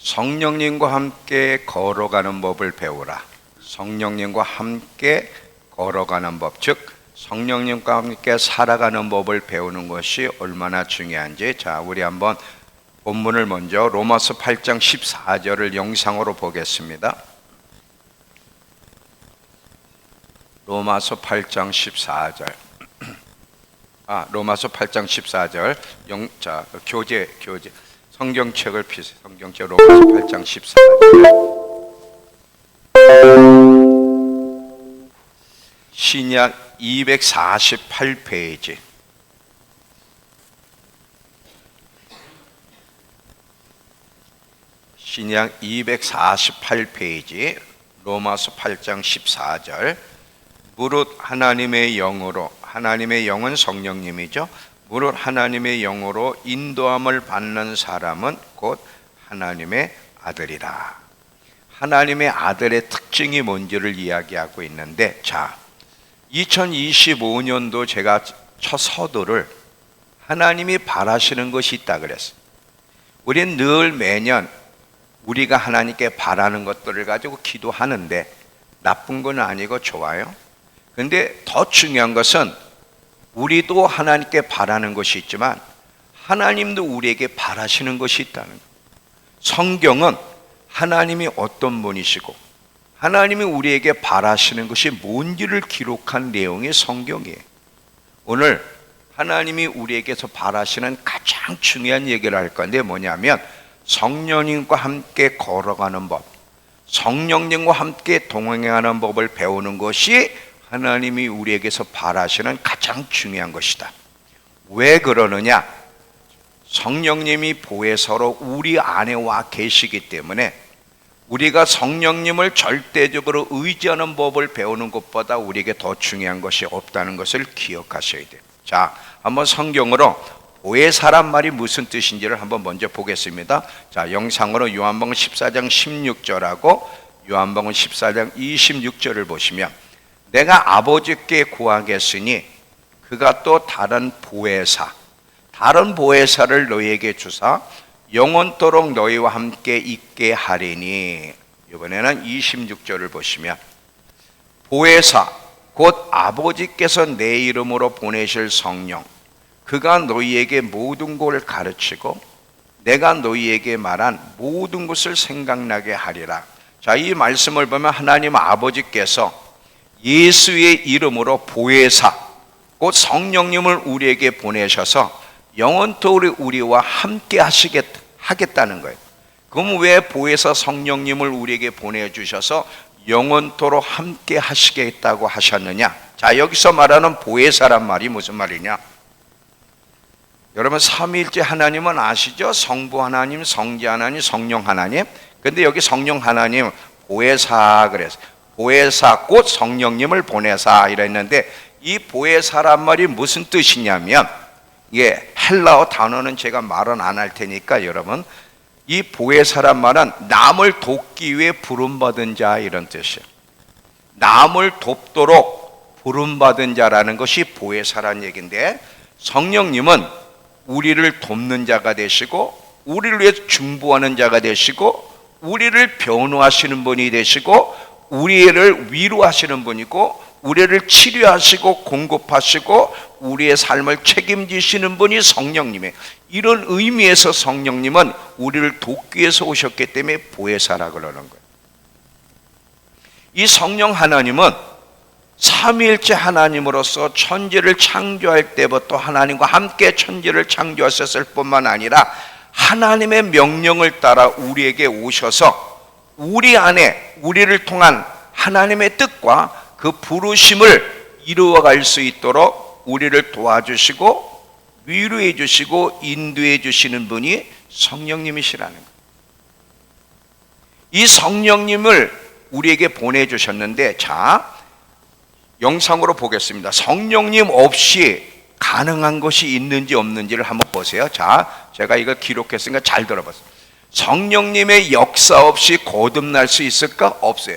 성령님과 함께 걸어가는 법을 배우라. 성령님과 함께 걸어가는 법, 즉 성령님과 함께 살아가는 법을 배우는 것이 얼마나 중요한지, 자, 우리 한번 본문을 먼저 로마서 8장 14절을 영상으로 보겠습니다. 로마서 8장 14절. 로마서 8장 14절. 교재. 성경책을 피세요. 성경책 로마서 8장 14절. 신약 248페이지. 신약 248페이지. 로마서 8장 14절. 무릇 하나님의 영으로, 하나님의 영은 성령님이죠. 무릇 하나님의 영으로 인도함을 받는 사람은 곧 하나님의 아들이라. 하나님의 아들의 특징이 뭔지를 이야기하고 있는데, 자, 2025년도 제가 첫 서두를 하나님이 바라시는 것이 있다 그랬어요. 우리는 늘 매년 우리가 하나님께 바라는 것들을 가지고 기도하는데 나쁜 건 아니고 좋아요. 근데 더 중요한 것은 우리도 하나님께 바라는 것이 있지만 하나님도 우리에게 바라시는 것이 있다는 거예요. 성경은 하나님이 어떤 분이시고 하나님이 우리에게 바라시는 것이 뭔지를 기록한 내용이 성경이에요. 오늘 하나님이 우리에게서 바라시는 가장 중요한 얘기를 할 건데 뭐냐면 성령님과 함께 걸어가는 법, 성령님과 함께 동행하는 법을 배우는 것이 하나님이 우리에게서 바라시는 가장 중요한 것이다. 왜 그러느냐? 성령님이 보혜사로 우리 안에 와 계시기 때문에 우리가 성령님을 절대적으로 의지하는 법을 배우는 것보다 우리에게 더 중요한 것이 없다는 것을 기억하셔야 돼요. 자, 한번 성경으로 보혜사란 말이 무슨 뜻인지를 한번 먼저 보겠습니다. 자, 영상으로 요한복음 14장 16절하고 요한복음 14장 26절을 보시면, 내가 아버지께 구하겠으니 그가 또 다른 보혜사를 너희에게 주사 영원토록 너희와 함께 있게 하리니. 이번에는 26절을 보시면, 보혜사 곧 아버지께서 내 이름으로 보내실 성령, 그가 너희에게 모든 것을 가르치고 내가 너희에게 말한 모든 것을 생각나게 하리라. 자, 이 말씀을 보면 하나님 아버지께서 예수의 이름으로 보혜사 곧 성령님을 우리에게 보내셔서 영원토록 우리와 함께 하겠다는 거예요. 그럼 왜 보혜사 성령님을 우리에게 보내주셔서 영원토록 함께 하시겠다고 하셨느냐? 자, 여기서 말하는 보혜사란 말이 무슨 말이냐? 여러분, 삼위일체 하나님은 아시죠? 성부 하나님, 성자 하나님, 성령 하나님. 근데 여기 성령 하나님 보혜사 그래서 보혜사 곧 성령님을 보내사 이랬는데, 이 보혜사란 말이 무슨 뜻이냐면, 이게 헬라어 단어는 제가 말은 안 할 테니까 여러분, 이 보혜사란 말은 남을 돕기 위해 부름받은 자 이런 뜻이에요. 남을 돕도록 부름받은 자라는 것이 보혜사란 얘기인데, 성령님은 우리를 돕는 자가 되시고 우리를 위해 중보하는 자가 되시고 우리를 변호하시는 분이 되시고 우리를 위로하시는 분이고 우리를 치료하시고 공급하시고 우리의 삶을 책임지시는 분이 성령님이에요. 이런 의미에서 성령님은 우리를 돕기 위해서 오셨기 때문에 보혜사라 그러는 거예요. 이 성령 하나님은 삼위일체 하나님으로서 천지를 창조할 때부터 하나님과 함께 천지를 창조하셨을 뿐만 아니라 하나님의 명령을 따라 우리에게 오셔서 우리 안에 우리를 통한 하나님의 뜻과 그 부르심을 이루어갈 수 있도록 우리를 도와주시고 위로해 주시고 인도해 주시는 분이 성령님이시라는 거예요. 이 성령님을 우리에게 보내주셨는데, 자, 영상으로 보겠습니다. 성령님 없이 가능한 것이 있는지 없는지를 한번 보세요. 자, 제가 이거 기록했으니까 잘 들어보세요. 성령님의 역사 없이 거듭날 수 있을까? 없어요.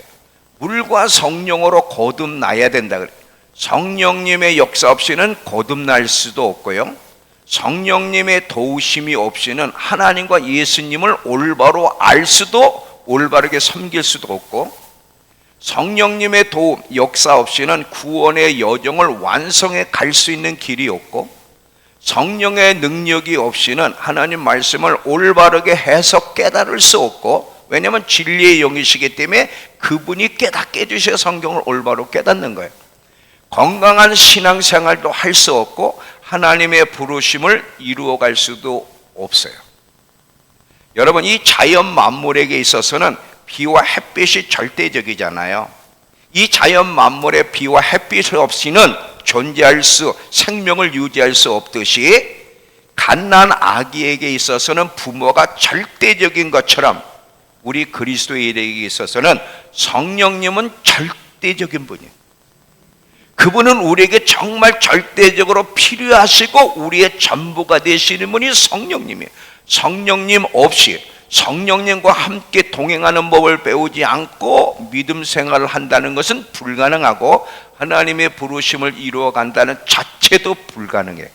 물과 성령으로 거듭나야 된다 그래요. 성령님의 역사 없이는 거듭날 수도 없고요. 성령님의 도우심이 없이는 하나님과 예수님을 올바로 알 수도 올바르게 섬길 수도 없고, 성령님의 도움, 역사 없이는 구원의 여정을 완성해 갈 수 있는 길이 없고, 성령의 능력이 없이는 하나님 말씀을 올바르게 해석 깨달을 수 없고, 왜냐하면 진리의 영이시기 때문에 그분이 깨닫게 해주셔야 성경을 올바로 깨닫는 거예요. 건강한 신앙생활도 할 수 없고 하나님의 부르심을 이루어갈 수도 없어요. 여러분, 이 자연 만물에게 있어서는 비와 햇빛이 절대적이잖아요. 이 자연 만물의 비와 햇빛 없이는 생명을 유지할 수 없듯이 갓난 아기에게 있어서는 부모가 절대적인 것처럼 우리 그리스도인에게 있어서는 성령님은 절대적인 분이에요. 그분은 우리에게 정말 절대적으로 필요하시고 우리의 전부가 되시는 분이 성령님이에요. 성령님 없이, 성령님과 함께 동행하는 법을 배우지 않고 믿음 생활을 한다는 것은 불가능하고, 하나님의 부르심을 이루어간다는 자체도 불가능해요.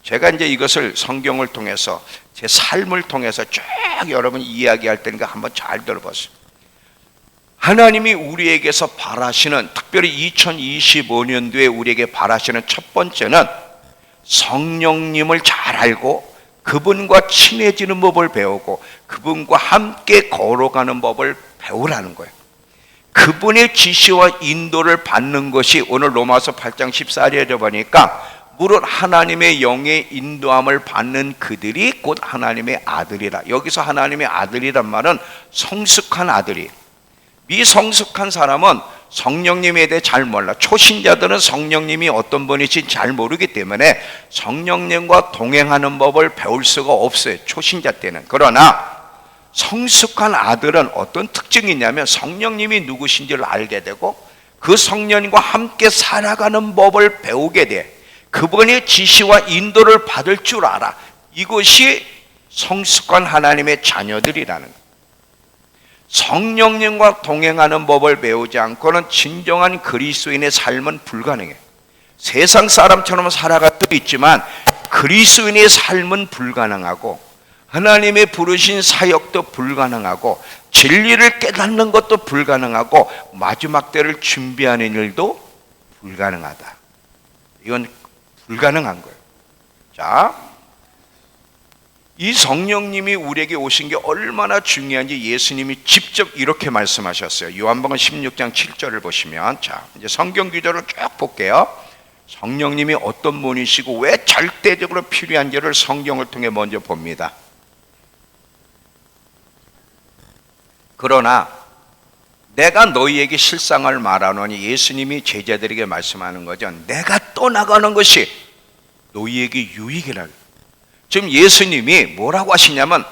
제가 이제 이것을 성경을 통해서, 제 삶을 통해서 쭉 여러분 이야기할 테니까 한번 잘 들어보세요. 하나님이 우리에게서 바라시는, 특별히 2025년도에 우리에게 바라시는 첫 번째는 성령님을 잘 알고 그분과 친해지는 법을 배우고 그분과 함께 걸어가는 법을 배우라는 거예요. 그분의 지시와 인도를 받는 것이, 오늘 로마서 8장 14절에 보니까 무릇 하나님의 영의 인도함을 받는 그들이 곧 하나님의 아들이라. 여기서 하나님의 아들이란 말은 성숙한 아들이. 미성숙한 사람은 성령님에 대해 잘 몰라. 초신자들은 성령님이 어떤 분이신지 잘 모르기 때문에 성령님과 동행하는 법을 배울 수가 없어요, 초신자 때는. 그러나 성숙한 아들은 어떤 특징이 있냐면 성령님이 누구신지를 알게 되고 그 성령님과 함께 살아가는 법을 배우게 돼. 그분의 지시와 인도를 받을 줄 알아. 이것이 성숙한 하나님의 자녀들이라는 거예요. 성령님과 동행하는 법을 배우지 않고는 진정한 그리스도인의 삶은 불가능해. 세상 사람처럼 살아갈 수도 있지만 그리스도인의 삶은 불가능하고, 하나님의 부르신 사역도 불가능하고, 진리를 깨닫는 것도 불가능하고, 마지막 때를 준비하는 일도 불가능하다. 이건 불가능한 거예요. 자, 이 성령님이 우리에게 오신 게 얼마나 중요한지 예수님이 직접 이렇게 말씀하셨어요. 요한복음 16장 7절을 보시면, 자, 이제 성경 구절을 쭉 볼게요. 성령님이 어떤 분이시고 왜 절대적으로 필요한지를 성경을 통해 먼저 봅니다. 그러나 내가 너희에게 실상을 말하노니, 예수님이 제자들에게 말씀하는 거죠. 내가 떠나가는 것이 너희에게 유익이라. 지금 예수님이 뭐라고 하시냐면,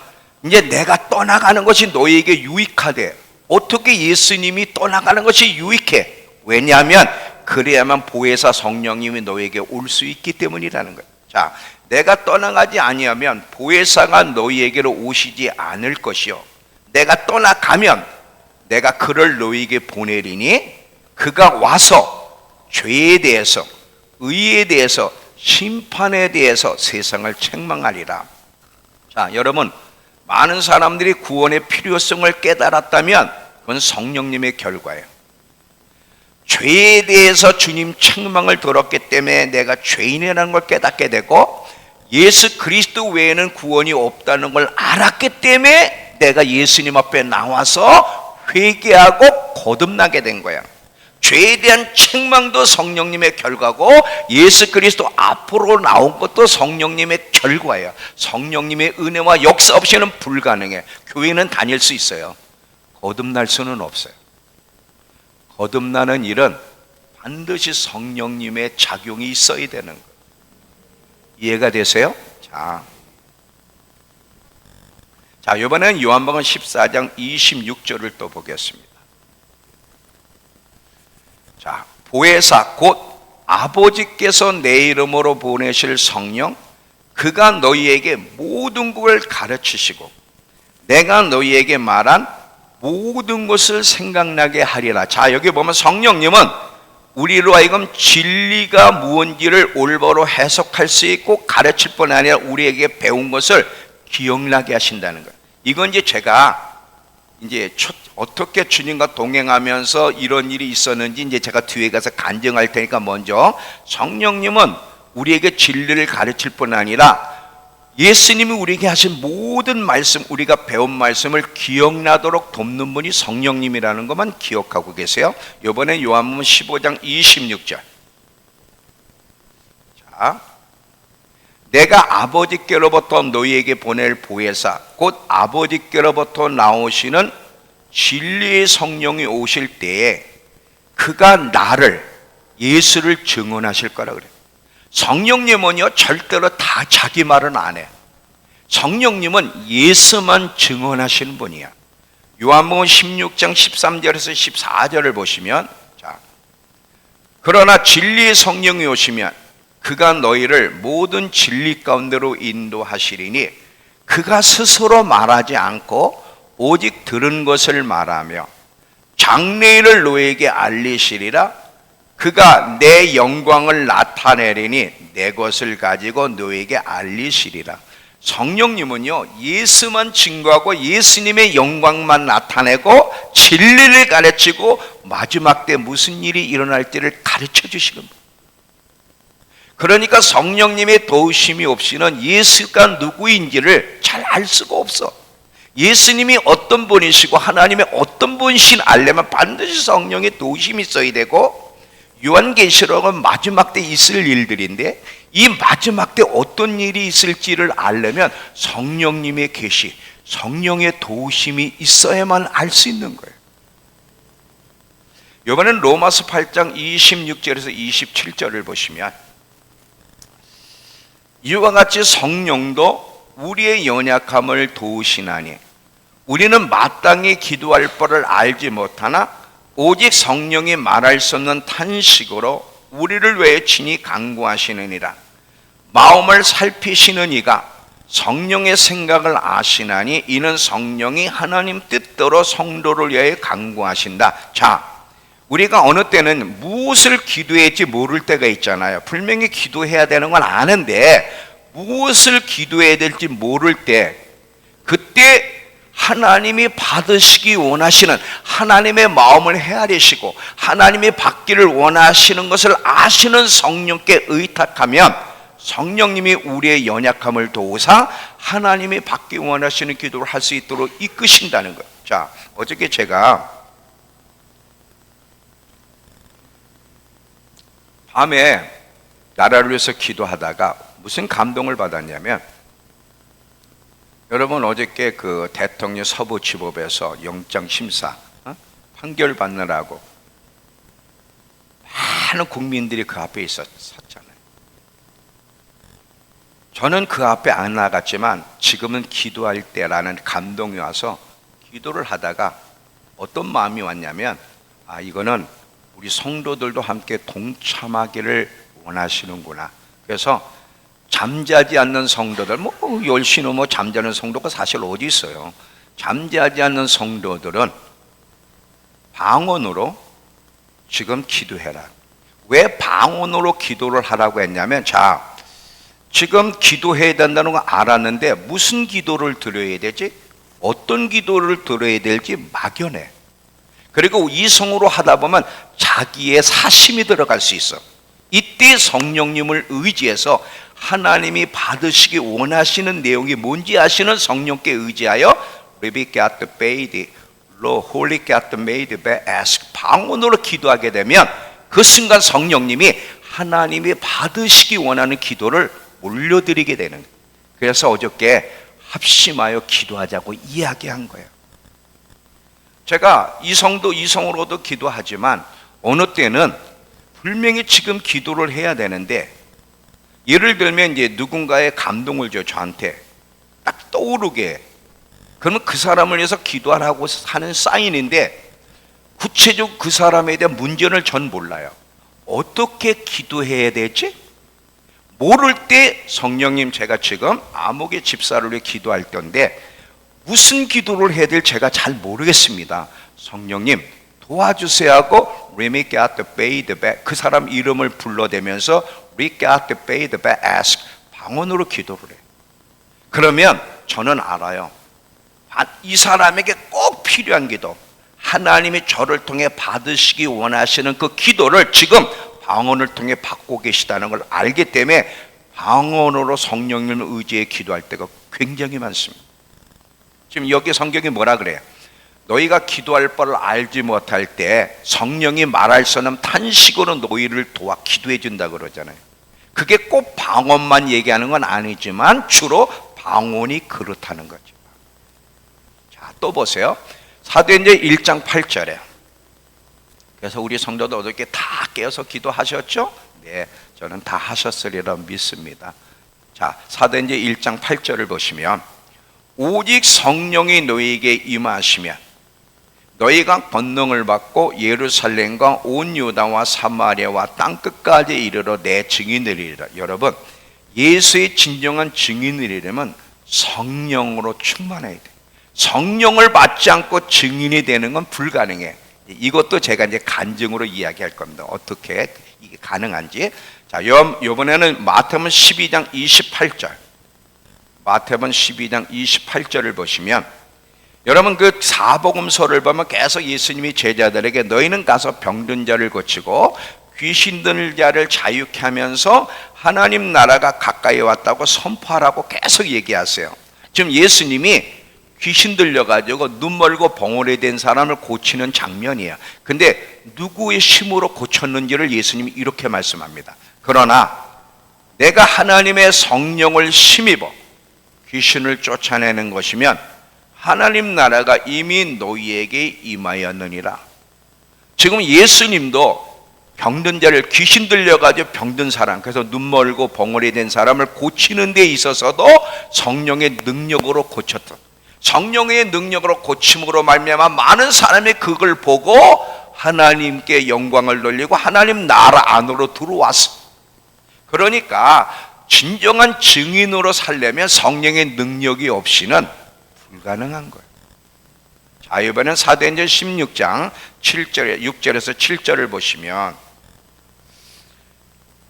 이제 내가 떠나가는 것이 너희에게 유익하대. 어떻게 예수님이 떠나가는 것이 유익해? 왜냐하면 그래야만 보혜사 성령님이 너희에게 올 수 있기 때문이라는 거예요. 자, 내가 떠나가지 아니하면 보혜사가 너희에게로 오시지 않을 것이요, 내가 떠나가면 내가 그를 너희에게 보내리니 그가 와서 죄에 대해서, 의에 대해서, 심판에 대해서 세상을 책망하리라. 자, 여러분, 많은 사람들이 구원의 필요성을 깨달았다면 그건 성령님의 결과예요. 죄에 대해서 주님 책망을 들었기 때문에 내가 죄인이라는 걸 깨닫게 되고, 예수 그리스도 외에는 구원이 없다는 걸 알았기 때문에 내가 예수님 앞에 나와서 회개하고 거듭나게 된 거야. 죄에 대한 책망도 성령님의 결과고, 예수 그리스도 앞으로 나온 것도 성령님의 결과예요. 성령님의 은혜와 역사 없이는 불가능해. 교회는 다닐 수 있어요, 거듭날 수는 없어요. 거듭나는 일은 반드시 성령님의 작용이 있어야 되는 거예요. 이해가 되세요? 자, 이번에는 요한복음 14장 26절을 또 보겠습니다. 자, 보혜사 곧 아버지께서 내 이름으로 보내실 성령, 그가 너희에게 모든 것을 가르치시고 내가 너희에게 말한 모든 것을 생각나게 하리라. 자, 여기 보면 성령님은 우리로 하여금 진리가 무언지를 올바로 해석할 수 있고 가르칠 뿐 아니라 우리에게 배운 것을 기억나게 하신다는 거예요. 이건 이제 제가 이제 어떻게 주님과 동행하면서 이런 일이 있었는지 이제 제가 뒤에 가서 간증할 테니까 먼저 성령님은 우리에게 진리를 가르칠 뿐 아니라 예수님이 우리에게 하신 모든 말씀, 우리가 배운 말씀을 기억나도록 돕는 분이 성령님이라는 것만 기억하고 계세요. 이번에 요한복음 15장 26절. 자, 내가 아버지께로부터 너희에게 보낼 보혜사 곧 아버지께로부터 나오시는 진리의 성령이 오실 때에 그가 나를, 예수를 증언하실 거라 그래요. 성령님은요 절대로 다 자기 말은 안 해. 성령님은 예수만 증언하시는 분이야. 요한복음 16장 13절에서 14절을 보시면, 자, 그러나 진리의 성령이 오시면 그가 너희를 모든 진리 가운데로 인도하시리니 그가 스스로 말하지 않고 오직 들은 것을 말하며 장래일을 너희에게 알리시리라. 그가 내 영광을 나타내리니 내 것을 가지고 너에게 알리시리라. 성령님은요 예수만 증거하고 예수님의 영광만 나타내고 진리를 가르치고 마지막 때 무슨 일이 일어날지를 가르쳐 주시는 분. 그러니까 성령님의 도우심이 없이는 예수가 누구인지를 잘 알 수가 없어. 예수님이 어떤 분이시고 하나님의 어떤 분이신 알려면 반드시 성령의 도우심이 있어야 되고, 요한계시록은 마지막 때 있을 일들인데 이 마지막 때 어떤 일이 있을지를 알려면 성령님의 계시, 성령의 도우심이 있어야만 알 수 있는 거예요. 이번엔 로마서 8장 26절에서 27절을 보시면 이와 같이 성령도 우리의 연약함을 도우시나니 우리는 마땅히 기도할 바를 알지 못하나 오직 성령이 말할 수 없는 탄식으로 우리를 위해 친히 간구하시느니라. 마음을 살피시는 이가 성령의 생각을 아시나니 이는 성령이 하나님 뜻대로 성도를 위해 간구하신다. 자, 우리가 어느 때는 무엇을 기도해야 할지 모를 때가 있잖아요. 분명히 기도해야 되는 건 아는데 무엇을 기도해야 될지 모를 때, 그때 하나님이 받으시기 원하시는 하나님의 마음을 헤아리시고 하나님이 받기를 원하시는 것을 아시는 성령께 의탁하면 성령님이 우리의 연약함을 도우사 하나님이 받기 원하시는 기도를 할 수 있도록 이끄신다는 거예요. 자, 어저께 제가 밤에 나라를 위해서 기도하다가 무슨 감동을 받았냐면, 여러분 어저께 그 대통령 서부지법에서 영장심사 판결 받느라고 많은 국민들이 그 앞에 섰잖아요. 저는 그 앞에 안 나갔지만 지금은 기도할 때라는 감동이 와서 기도를 하다가 어떤 마음이 왔냐면, 아, 이거는 우리 성도들도 함께 동참하기를 원하시는구나. 그래서 잠자지 않는 성도들, 10시 넘어 잠자는 성도가 사실 어디 있어요. 잠자지 않는 성도들은 방언으로 지금 기도해라. 왜 방언으로 기도를 하라고 했냐면, 자, 지금 기도해야 된다는 거 알았는데 무슨 기도를 드려야 되지? 어떤 기도를 드려야 될지 막연해. 그리고 이성으로 하다 보면 자기의 사심이 들어갈 수 있어. 이때 성령님을 의지해서 하나님이 받으시기 원하시는 내용이 뭔지 아시는 성령께 의지하여 리비게아트 베이디 로 홀리게아트 메이드 베 에스크 방언으로 기도하게 되면 그 순간 성령님이 하나님이 받으시기 원하는 기도를 올려드리게 되는 거예요. 그래서 어저께 합심하여 기도하자고 이야기한 거예요. 제가 이성도 이성으로도 기도하지만 어느 때는 분명히 지금 기도를 해야 되는데, 예를 들면 이제 누군가의 감동을 줘 저한테 딱 떠오르게, 그러면 그 사람을 위해서 기도하라고 하는 사인인데 구체적으로 그 사람에 대한 문제를 전 몰라요. 어떻게 기도해야 되지? 모를 때 성령님, 제가 지금 암흑의 집사를 위해 기도할 건데 무슨 기도를 해야 될지 제가 잘 모르겠습니다. 성령님 도와주세요 하고 Remy got the baby back. 그 사람 이름을 불러대면서 We got the baby back. Ask. 방언으로 기도를 해. 그러면 저는 알아요. 이 사람에게 꼭 필요한 기도, 하나님이 저를 통해 받으시기 원하시는 그 기도를 지금 방언을 통해 받고 계시다는 걸 알기 때문에 방언으로 성령님을 의지해 기도할 때가 굉장히 많습니다. 지금 여기 성경이 뭐라 그래요? 너희가 기도할 바를 알지 못할 때 성령이 말할 수 없는 탄식으로 너희를 도와 기도해 준다 그러잖아요. 그게 꼭 방언만 얘기하는 건 아니지만 주로 방언이 그렇다는 거죠. 자, 또 보세요. 사도행전 1장 8절에. 그래서 우리 성도들 어저께 다 깨어서 기도하셨죠? 네, 저는 다 하셨으리라 믿습니다. 자, 사도행전 1장 8절을 보시면 오직 성령이 너희에게 임하시면 너희가 권능을 받고 예루살렘과 온 유다와 사마리아와 땅끝까지 이르러 내 증인들이라. 여러분, 예수의 진정한 증인들이려면 성령으로 충만해야 돼. 성령을 받지 않고 증인이 되는 건 불가능해. 이것도 제가 이제 간증으로 이야기할 겁니다. 어떻게 이게 가능한지. 자, 이번에는 마태복음 12장 28절. 마태복음 12장 28절을 보시면 여러분 그 사복음서를 보면 계속 예수님이 제자들에게 너희는 가서 병든 자를 고치고 귀신 들린 자를 자유케 하면서 하나님 나라가 가까이 왔다고 선포하라고 계속 얘기하세요. 지금 예수님이 귀신 들려가지고 눈 멀고 봉오리 된 사람을 고치는 장면이에요. 근데 누구의 힘으로 고쳤는지를 예수님이 이렇게 말씀합니다. 그러나 내가 하나님의 성령을 힘입어 귀신을 쫓아내는 것이면 하나님 나라가 이미 너희에게 임하였느니라. 지금 예수님도 병든 자를 귀신 들려가지고 병든 사람, 그래서 눈 멀고 봉오리 된 사람을 고치는 데 있어서도 성령의 능력으로 고쳤다. 성령의 능력으로 고침으로 말미암아 많은 사람이 그걸 보고 하나님께 영광을 돌리고 하나님 나라 안으로 들어왔어. 그러니까 진정한 증인으로 살려면 성령의 능력이 없이는 불가능한 거예요. 자, 이번엔 사도행전 16장 7절, 6절에서 7절을 보시면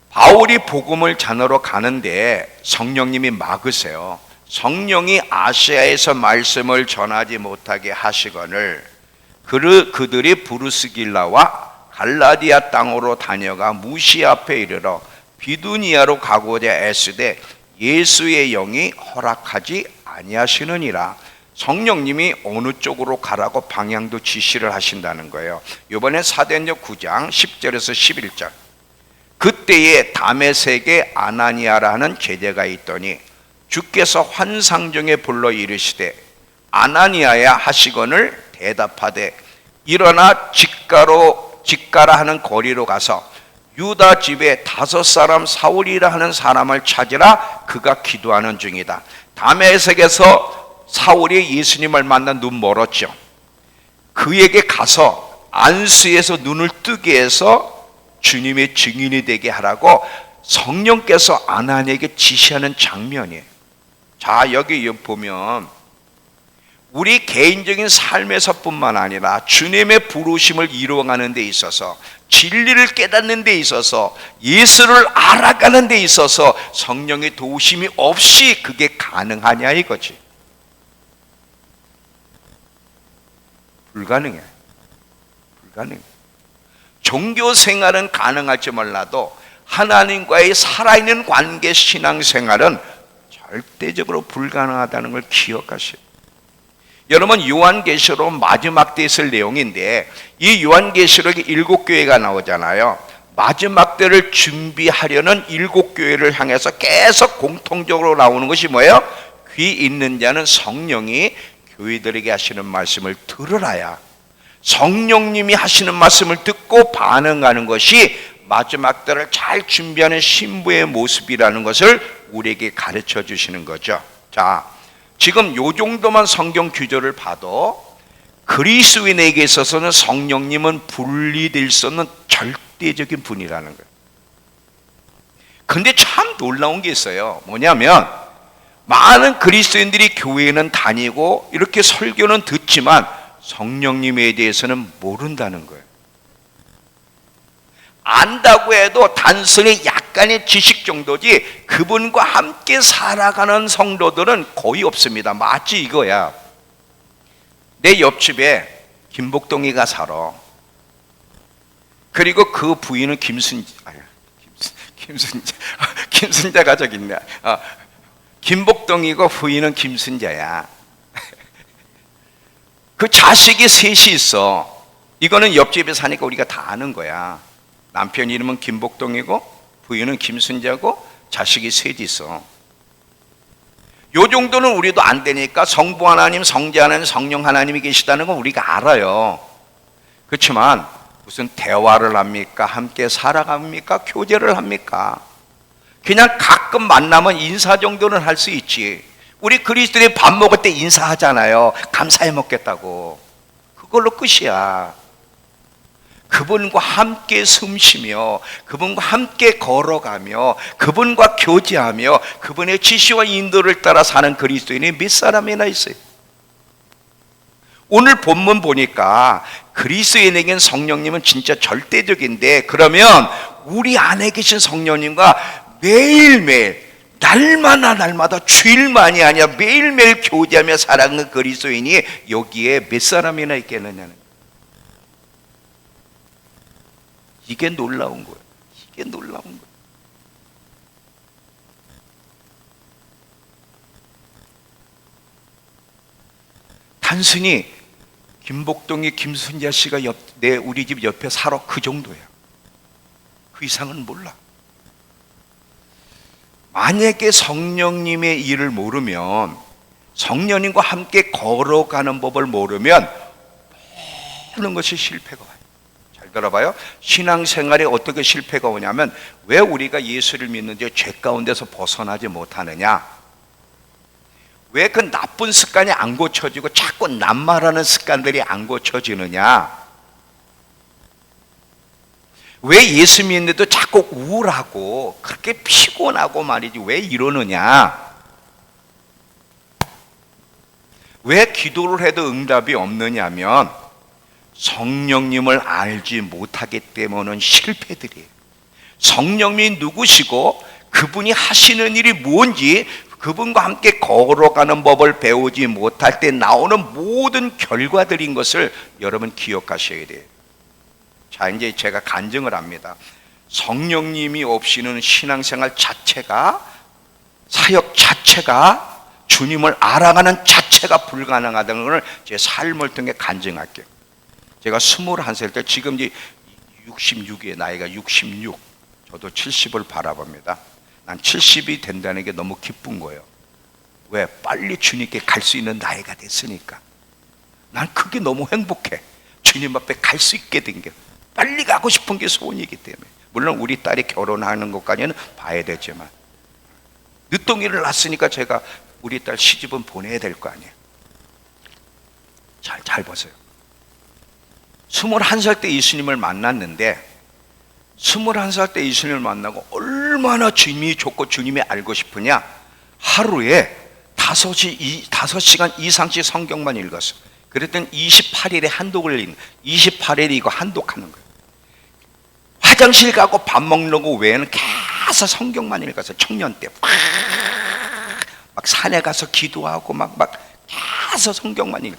바울이 복음을 전하러 가는데 성령님이 막으세요. 성령이 아시아에서 말씀을 전하지 못하게 하시거늘 그들이 부르스길라와 갈라디아 땅으로 다녀가 무시아 앞에 이르러 비두니아로 가고자 애쓰되 예수의 영이 허락하지 아니하시느니라. 성령님이 어느 쪽으로 가라고 방향도 지시를 하신다는 거예요. 이번에 사도행전 9장 10절에서 11절. 그때에 다메섹에 아나니아라 하는 제자가 있더니 주께서 환상 중에 불러 이르시되 아나니아야 하시거늘 대답하되 일어나 직가라 하는 거리로 가서 유다 집에 5 사울이라 하는 사람을 찾으라. 그가 기도하는 중이다. 다메섹에서 사울이 예수님을 만나 눈 멀었죠. 그에게 가서 안수에서 눈을 뜨게 해서 주님의 증인이 되게 하라고 성령께서 아나니에게 지시하는 장면이에요. 자, 여기 보면 우리 개인적인 삶에서뿐만 아니라 주님의 부르심을 이루어가는 데 있어서 진리를 깨닫는 데 있어서 예수를 알아가는 데 있어서 성령의 도우심이 없이 그게 가능하냐 이거지. 불가능해. 불가능해. 종교 생활은 가능할지 몰라도 하나님과의 살아있는 관계 신앙생활은 절대적으로 불가능하다는 걸 기억하세요. 여러분 요한계시록 마지막 때 있을 내용인데 이 요한계시록에 7교회가 나오잖아요. 마지막 때를 준비하려는 7교회를 향해서 계속 공통적으로 나오는 것이 뭐예요? 귀 있는 자는 성령이 교회들에게 하시는 말씀을 들으라야. 성령님이 하시는 말씀을 듣고 반응하는 것이 마지막 때를 잘 준비하는 신부의 모습이라는 것을 우리에게 가르쳐 주시는 거죠. 자, 지금 요 정도만 성경 규절을 봐도 그리스도인에게 있어서는 성령님은 분리될 수 없는 절대적인 분이라는 거예요. 근데 참 놀라운 게 있어요. 뭐냐면 많은 그리스도인들이 교회는 다니고 이렇게 설교는 듣지만 성령님에 대해서는 모른다는 거예요. 안다고 해도 단순히 약간의 지식 정도지 그분과 함께 살아가는 성도들은 거의 없습니다. 마치 이거야. 내 옆집에 김복동이가 살아. 그리고 그 부인은 김순자가 저기 있네. 김복동이고 부인은 김순자야. 그 자식이 셋이 있어. 이거는 옆집에 사니까 우리가 다 아는 거야. 남편 이름은 김복동이고 부인은 김순자고 자식이 셋이 있어. 요 정도는 우리도 안 되니까 성부 하나님, 성자 하나님, 성령 하나님이 계시다는 건 우리가 알아요. 그렇지만 무슨 대화를 합니까? 함께 살아갑니까? 교제를 합니까? 그냥 가끔 만나면 인사 정도는 할 수 있지. 우리 그리스도인이 밥 먹을 때 인사하잖아요. 감사해 먹겠다고. 그걸로 끝이야. 그분과 함께 숨쉬며 그분과 함께 걸어가며 그분과 교제하며 그분의 지시와 인도를 따라 사는 그리스도인이 몇 사람이나 있어요. 오늘 본문 보니까 그리스도인에겐 성령님은 진짜 절대적인데, 그러면 우리 안에 계신 성령님과 매일매일 날마다 주일만이 아니라 매일매일 교제하며 살아가는 그리스도인이 여기에 몇 사람이나 있겠느냐는, 이게 놀라운 거예요. 이게 놀라운 거예요. 단순히 김복동이 김순자 씨가 우리 집 옆에 살아, 그 정도야. 그 이상은 몰라. 만약에 성령님의 일을 모르면, 성령님과 함께 걸어가는 법을 모르면 모든 것이 실패가 와요. 잘 들어봐요. 신앙생활에 어떻게 실패가 오냐면, 왜 우리가 예수를 믿는지 죄 가운데서 벗어나지 못하느냐? 왜 그 나쁜 습관이 안 고쳐지고 자꾸 남말하는 습관들이 안 고쳐지느냐? 왜 예수 믿는데도 자꾸 우울하고 그렇게 피곤하고 말이지 왜 이러느냐? 왜 기도를 해도 응답이 없느냐면 성령님을 알지 못하기 때문에 실패들이에요. 성령님이 누구시고 그분이 하시는 일이 뭔지, 그분과 함께 걸어가는 법을 배우지 못할 때 나오는 모든 결과들인 것을 여러분 기억하셔야 돼요. 자, 이제 제가 간증을 합니다. 성령님이 없이는 신앙생활 자체가, 사역 자체가, 주님을 알아가는 자체가 불가능하다는 것을 제 삶을 통해 간증할게요. 제가 21살 때, 지금 이제 66이에요. 나이가 66. 저도 70을 바라봅니다. 난 70이 된다는 게 너무 기쁜 거예요. 왜? 빨리 주님께 갈 수 있는 나이가 됐으니까. 난 그게 너무 행복해. 주님 앞에 갈 수 있게 된 게, 빨리 가고 싶은 게 소원이기 때문에. 물론 우리 딸이 결혼하는 것까지는 봐야 되지만, 늦둥이를 낳았으니까 제가 우리 딸 시집은 보내야 될 거 아니에요. 잘 보세요. 21살 때 예수님을 만났는데, 21살 때 예수님을 만나고 얼마나 주님이 좋고 주님이 알고 싶으냐? 하루에 5시간 이상씩 성경만 읽었어. 그랬더니 28일에 한독을 읽는, 28일에 이거 한독하는 거예요. 화장실 가고 밥 먹는 거 외에는 계속 성경만 읽었어. 청년 때 막 산에 가서 기도하고 막 계속 성경만 읽어.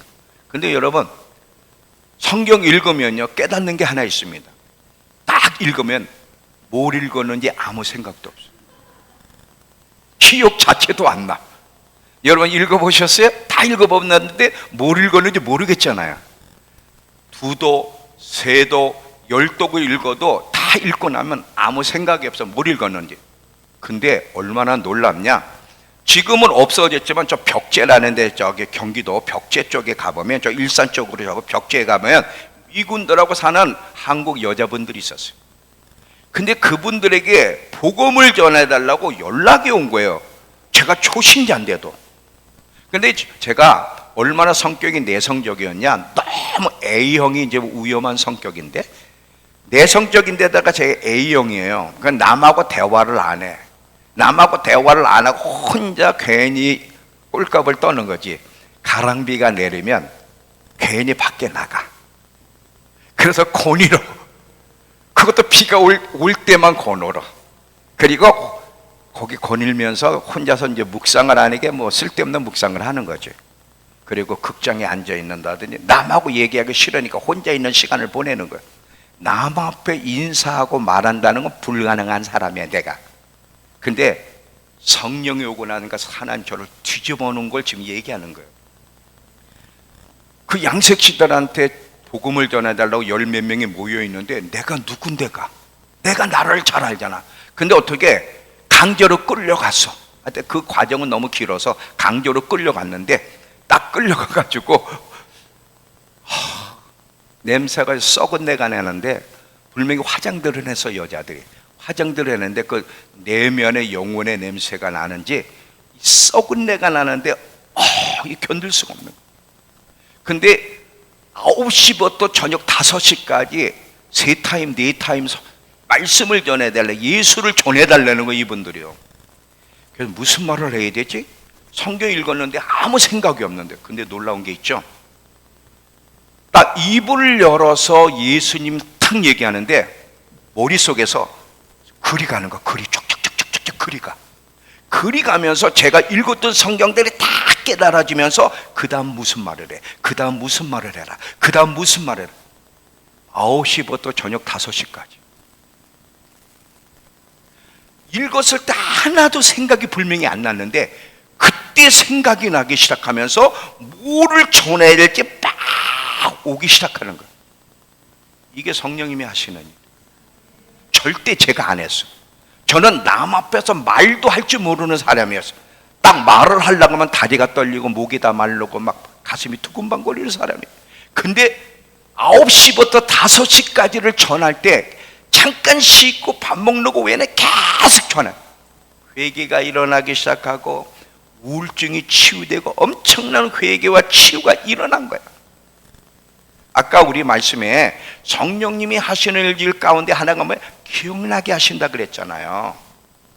근데 여러분, 성경 읽으면요 깨닫는 게 하나 있습니다. 딱 읽으면 뭘 읽었는지 아무 생각도 없어요. 기억 자체도 안 나. 여러분 읽어보셨어요? 다 읽어봤는데 뭘 읽었는지 모르겠잖아요. 2도, 3도, 10독을 읽어도 다 읽고 나면 아무 생각이 없어. 뭘 읽었는지. 근데 얼마나 놀랍냐? 지금은 없어졌지만 저 벽제라는 데, 저기 경기도 벽제 쪽에 가보면, 저 일산 쪽으로 저거 벽제에 가면 미군들하고 사는 한국 여자분들이 있었어요. 근데 그분들에게 복음을 전해달라고 연락이 온 거예요. 제가 초신자인데도. 근데 제가 얼마나 성격이 내성적이었냐, 너무 A형이 이제 위험한 성격인데, 내성적인데다가 제 A형이에요. 그러니까 남하고 대화를 안 해. 남하고 대화를 안 하고 혼자 괜히 꼴값을 떠는 거지. 가랑비가 내리면 괜히 밖에 나가. 그래서 권위로, 그거 그것도 비가 올 때만 거놀어. 그리고 거기 거닐면서 혼자서 이제 묵상을 하는 게 뭐 쓸데없는 묵상을 하는 거죠. 그리고 극장에 앉아 있는다더니 남하고 얘기하기 싫으니까 혼자 있는 시간을 보내는 거예요. 남 앞에 인사하고 말한다는 건 불가능한 사람이야, 내가. 근데 성령이 오고 나니까 하나님 저를 뒤집어 놓은 걸 지금 얘기하는 거예요. 그 양색시들한테 복음을 전해달라고 열 몇 명이 모여 있는데 내가 누군데가? 내가 나를 잘 알잖아. 근데 어떻게 강제로 끌려갔어. 하여튼 그 과정은 너무 길어서 강제로 끌려갔는데 딱 끌려가가지고 냄새가 썩은 내가 나는데 분명히 화장들을 해서 여자들이 화장들을 했는데 그 내면의 영혼의 냄새가 나는지 썩은 내가 나는데 견딜 수가 없는 거예요. 근데 9시부터 저녁 5시까지 3타임 4타임 말씀을 전해달래, 예수를 전해달라는 거 이분들이요. 그래서 무슨 말을 해야 되지? 성경 읽었는데 아무 생각이 없는데. 근데 놀라운 게 있죠. 딱 입을 열어서 예수님 탁 얘기하는데 머릿속에서 글이 가는 거. 글이 쭉쭉쭉쭉쭉 글이 가. 글이 가면서 제가 읽었던 성경들이 다 깨달아지면서 그 다음 무슨 말을 해, 그 다음 무슨 말을 해라, 그 다음 무슨 말을 해. 9시부터 저녁 5시까지 읽었을 때 하나도 생각이 분명히 안 났는데 그때 생각이 나기 시작하면서 뭐를 전해야 될지 막 오기 시작하는 거예요. 이게 성령님이 하시는 일. 절대 제가 안 했어요. 저는 남 앞에서 말도 할 줄 모르는 사람이었어요. 딱 말을 하려고 하면 다리가 떨리고 목이 다 마르고 막 가슴이 두근방거리는 사람이에요. 근데 9시부터 5시까지를 전할 때 잠깐 씻고 밥 먹는 거 외에는 계속 전해. 회개가 일어나기 시작하고 우울증이 치유되고 엄청난 회개와 치유가 일어난 거야. 아까 우리 말씀에 성령님이 하시는 일 가운데 하나가 뭐예요? 기억나게 하신다 그랬잖아요.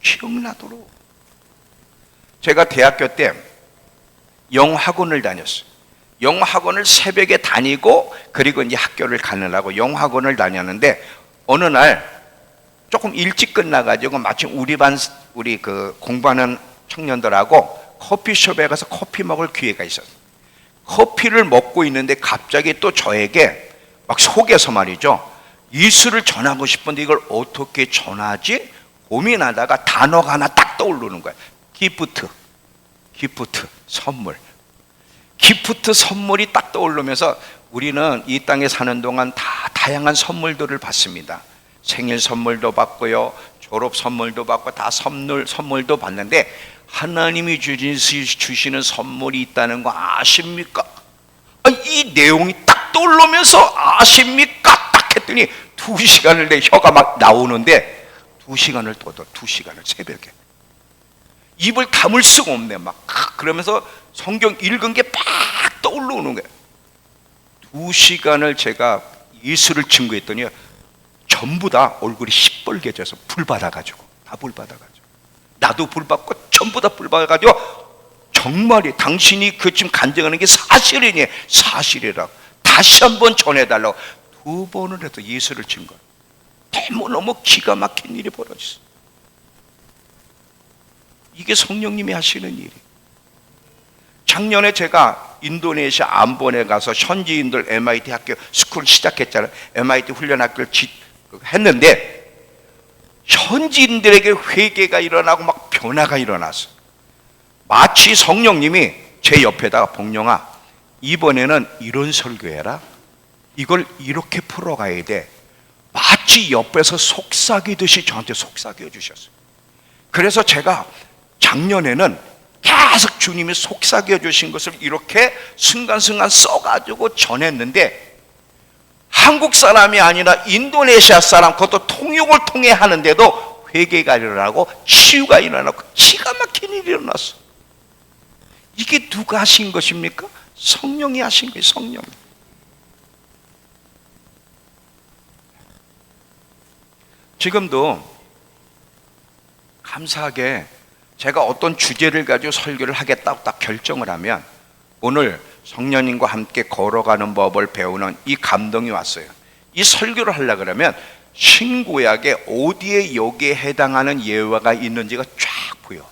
기억나도록. 제가 대학교 때 영어학원을 다녔어요. 영어학원을 새벽에 다니고 그리고 이제 학교를 가느라고 영어학원을 다녔는데 어느 날 조금 일찍 끝나가지고 마침 우리 그 공부하는 청년들하고 커피숍에 가서 커피 먹을 기회가 있었어요. 커피를 먹고 있는데 갑자기 또 저에게 막 속에서 말이죠. 예수를 전하고 싶은데 이걸 어떻게 전하지? 고민하다가 단어가 하나 딱 떠오르는 거예요. 기프트, 선물. 기프트 선물이 딱 떠오르면서 우리는 이 땅에 사는 동안 다 다양한 선물들을 받습니다. 생일 선물도 받고요, 졸업 선물도 받고 다 선물도 받는데 하나님이 주시는 선물이 있다는 거 아십니까? 이 내용이 딱 떠오르면서 아십니까? 딱 했더니 2시간을 내 혀가 막 나오는데 2시간을 떠도 2시간을 새벽에 입을 다물 수가 없네. 막 그러면서 성경 읽은 게 막 떠오르는 거예요. 2시간을 제가 예수를 증거했더니 전부 다 얼굴이 시뻘개져서 불 받아가지고 다 불 받아가지고 나도 불 받고 전부 다 불 받아가지고 정말이 당신이 그 지금 간증하는 게 사실이니 사실이라고 다시 한번 전해달라고 2번을 해서 예수를 증거. 너무너무 기가 막힌 일이 벌어졌어. 이게 성령님이 하시는 일이. 작년에 제가 인도네시아 암본에 가서 현지인들 MIT 학교 스쿨 시작했잖아요. MIT 훈련학교를 했는데 현지인들에게 회개가 일어나고 막 변화가 일어났어. 마치 성령님이 제 옆에다가 복령아 이번에는 이런 설교해라. 이걸 이렇게 풀어가야 돼. 마치 옆에서 속삭이듯이 저한테 속삭여 주셨어요. 그래서 제가 작년에는 계속 주님이 속삭여 주신 것을 이렇게 순간순간 써가지고 전했는데 한국 사람이 아니라 인도네시아 사람, 그것도 통역을 통해 하는데도 회개가 일어나고 치유가 일어나고 기가 막힌 일이 일어났어. 이게 누가 하신 것입니까? 성령이 하신 거예요. 성령. 지금도 감사하게 제가 어떤 주제를 가지고 설교를 하겠다고 딱 결정을 하면 오늘 성령님과 함께 걸어가는 법을 배우는 이 감동이 왔어요. 이 설교를 하려고 그러면 신구약에 어디에 여기에 해당하는 예화가 있는지가 쫙 보여.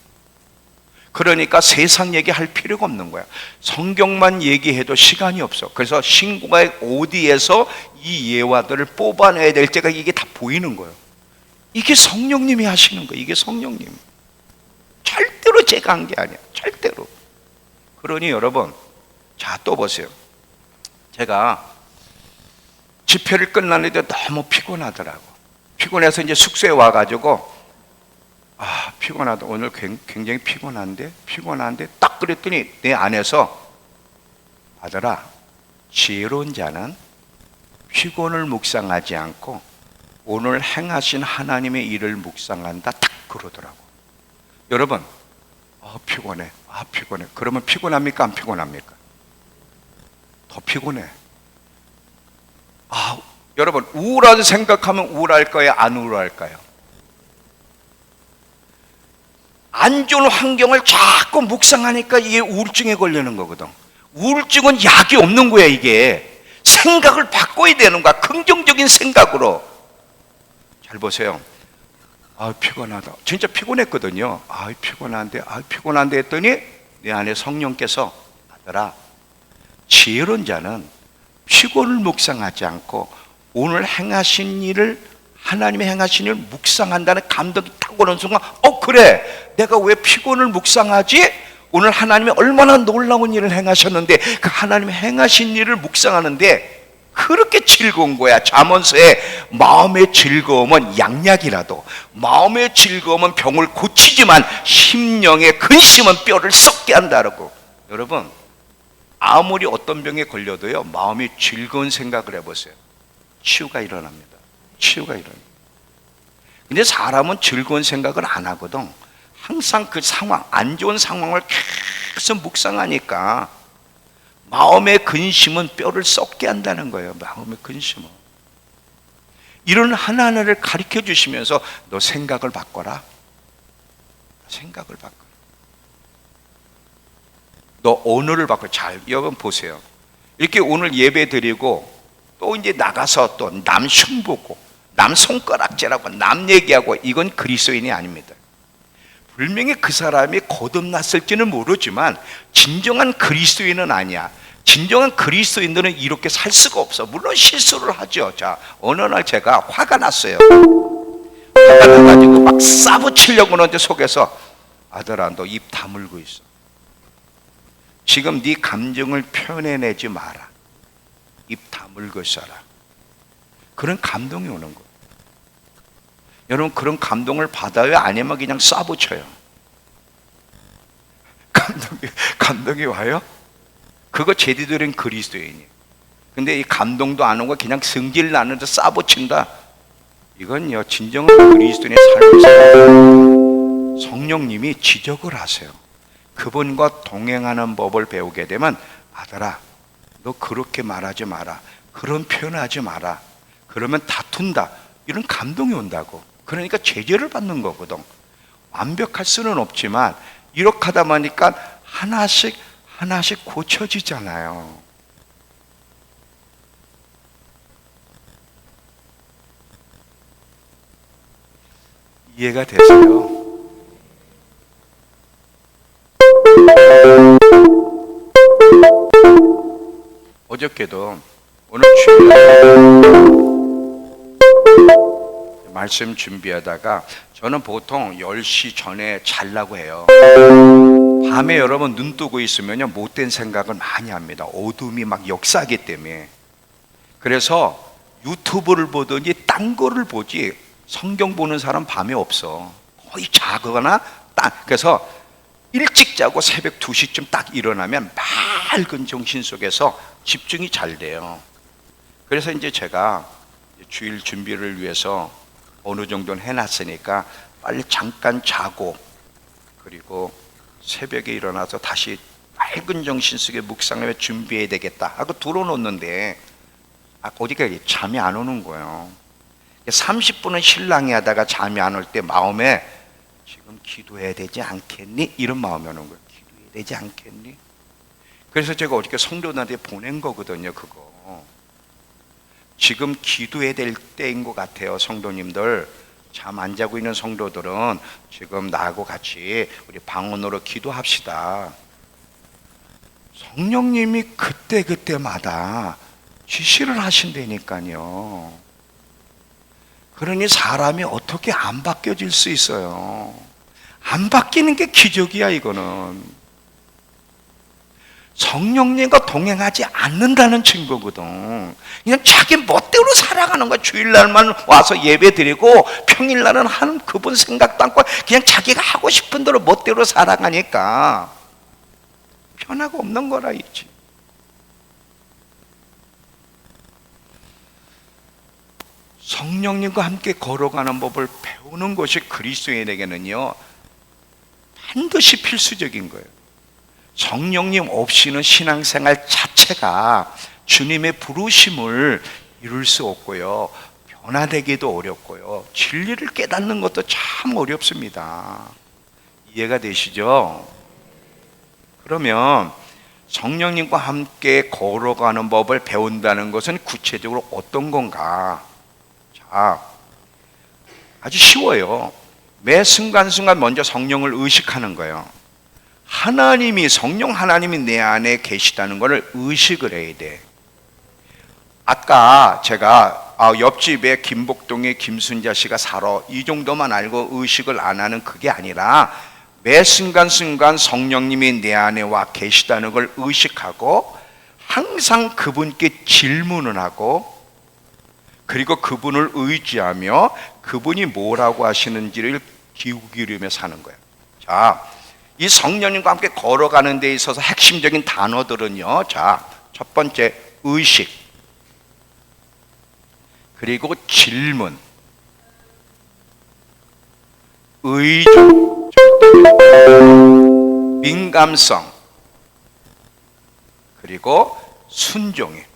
그러니까 세상 얘기할 필요가 없는 거야. 성경만 얘기해도 시간이 없어. 그래서 신구약 어디에서 이 예화들을 뽑아내야 될지가 이게 다 보이는 거예요. 이게 성령님이 하시는 거예요. 이게 성령님. 절대로 제가 한 게 아니야. 절대로. 그러니 여러분, 자, 또 보세요. 제가 집회를 끝났는데 너무 피곤하더라고. 피곤해서 이제 숙소에 와가지고, 피곤하다. 오늘 굉장히 피곤한데 딱 그랬더니 내 안에서, 아들아, 지혜로운 자는 피곤을 묵상하지 않고 오늘 행하신 하나님의 일을 묵상한다. 딱 그러더라고. 여러분, 피곤해. 그러면 피곤합니까? 안 피곤합니까? 더 피곤해. 여러분, 우울한 생각하면 우울할까요? 안 우울할까요? 안 좋은 환경을 자꾸 묵상하니까 이게 우울증에 걸리는 거거든. 우울증은 약이 없는 거야. 이게 생각을 바꿔야 되는 거야. 긍정적인 생각으로. 잘 보세요. 피곤하다. 진짜 피곤했거든요. 피곤한데 했더니 내 안에 성령께서, 아들아, 지혜로운 자는 피곤을 묵상하지 않고 오늘 행하신 일을, 하나님의 행하신 일을 묵상한다는 감동이 딱 오는 순간, 그래, 내가 왜 피곤을 묵상하지? 오늘 하나님이 얼마나 놀라운 일을 행하셨는데 그 하나님의 행하신 일을 묵상하는데 그렇게 즐거운 거야. 잠언서에 마음의 즐거움은 양약이라도, 마음의 즐거움은 병을 고치지만 심령의 근심은 뼈를 썩게 한다라고. 여러분, 아무리 어떤 병에 걸려도요, 마음이 즐거운 생각을 해보세요. 치유가 일어납니다. 치유가 일어납니다. 근데 사람은 즐거운 생각을 안 하거든. 항상 그 상황, 안 좋은 상황을 계속 묵상하니까 마음의 근심은 뼈를 썩게 한다는 거예요. 마음의 근심은. 이런 하나하나를 가르쳐 주시면서 너 생각을 바꿔라. 생각을 바꿔. 너 언어를 바꿔. 잘 여러분 보세요. 이렇게 오늘 예배 드리고 또 이제 나가서 또 남 흉보고 남 손가락질하고 남 얘기하고, 이건 그리스도인이 아닙니다. 분명히 그 사람이 거듭났을지는 모르지만 진정한 그리스도인은 아니야. 진정한 그리스도인들은 이렇게 살 수가 없어. 물론 실수를 하죠. 자, 어느 날 제가 화가 났어요. 화가 나가지고 막 싸붙이려고 하는데 속에서, 아들아, 너 입 다물고 있어. 지금 네 감정을 표현해내지 마라. 입 다물고 있어라. 그런 감동이 오는 거예요. 여러분, 그런 감동을 받아요? 아니면 그냥 쏴붙여요? 감동이 와요? 그거 제대로된 그리스도인이에요. 근데 이 감동도 안 오고 그냥 성질 나는데 쏴붙인다. 이건요, 진정한 그리스도인의 삶에서 성령님이 지적을 하세요. 그분과 동행하는 법을 배우게 되면, 아들아, 너 그렇게 말하지 마라. 그런 표현하지 마라. 그러면 다툰다. 이런 감동이 온다고. 그러니까 제재를 받는 거거든. 완벽할 수는 없지만 이렇게 하다 보니까 하나씩 고쳐지잖아요. 이해가 되세요? 어저께도 오늘 말씀 준비하다가, 저는 보통 10시 전에 자려고 해요. 밤에 여러분 눈 뜨고 있으면요, 못된 생각을 많이 합니다. 어둠이 막 역사하기 때문에. 그래서 유튜브를 보든지 딴 거를 보지 성경 보는 사람 밤에 없어. 거의 자거나 그래서 일찍 자고 새벽 2시쯤 딱 일어나면 맑은 정신 속에서 집중이 잘 돼요. 그래서 이제 제가 주일 준비를 위해서 어느 정도는 해놨으니까 빨리 잠깐 자고, 그리고 새벽에 일어나서 다시 맑은 정신 속에 묵상하며 준비해야 되겠다 하고 들어놓는데, 어디까지 잠이 안 오는 거예요. 30분은 신랑이 하다가 잠이 안 올 때 마음에, 지금 기도해야 되지 않겠니? 이런 마음이 오는 거예요. 기도해야 되지 않겠니? 그래서 제가 어저께 성도들한테 보낸 거거든요. 그거 지금 기도해야 될 때인 것 같아요. 성도님들, 잠 안 자고 있는 성도들은 지금 나하고 같이 우리 방언으로 기도합시다. 성령님이 그때그때마다 지시를 하신다니까요. 그러니 사람이 어떻게 안 바뀌어질 수 있어요? 안 바뀌는 게 기적이야. 이거는 성령님과 동행하지 않는다는 증거거든. 그냥 자기 멋대로 살아가는 거야. 주일날만 와서 예배 드리고 평일날은 하는 그분 생각도 않고 그냥 자기가 하고 싶은 대로 멋대로 살아가니까 변화가 없는 거라 있지. 성령님과 함께 걸어가는 법을 배우는 것이 그리스도인에게는요 반드시 필수적인 거예요. 성령님 없이는 신앙생활 자체가 주님의 부르심을 이룰 수 없고요, 변화되기도 어렵고요, 진리를 깨닫는 것도 참 어렵습니다. 이해가 되시죠? 그러면 성령님과 함께 걸어가는 법을 배운다는 것은 구체적으로 어떤 건가? 자, 아주 쉬워요. 매 순간순간 먼저 성령을 의식하는 거예요. 성령 하나님이 내 안에 계시다는 것을 의식을 해야 돼. 아까 제가 옆집에 김복동에 김순자 씨가 살아, 이 정도만 알고 의식을 안 하는 그게 아니라 매 순간순간 성령님이 내 안에 와 계시다는 걸 의식하고 항상 그분께 질문을 하고 그리고 그분을 의지하며 그분이 뭐라고 하시는지를 기울이며 사는 거예요. 자, 이 성령님과 함께 걸어가는 데 있어서 핵심적인 단어들은요, 자, 첫 번째 의식, 그리고 질문, 의존, 민감성, 그리고 순종이에요.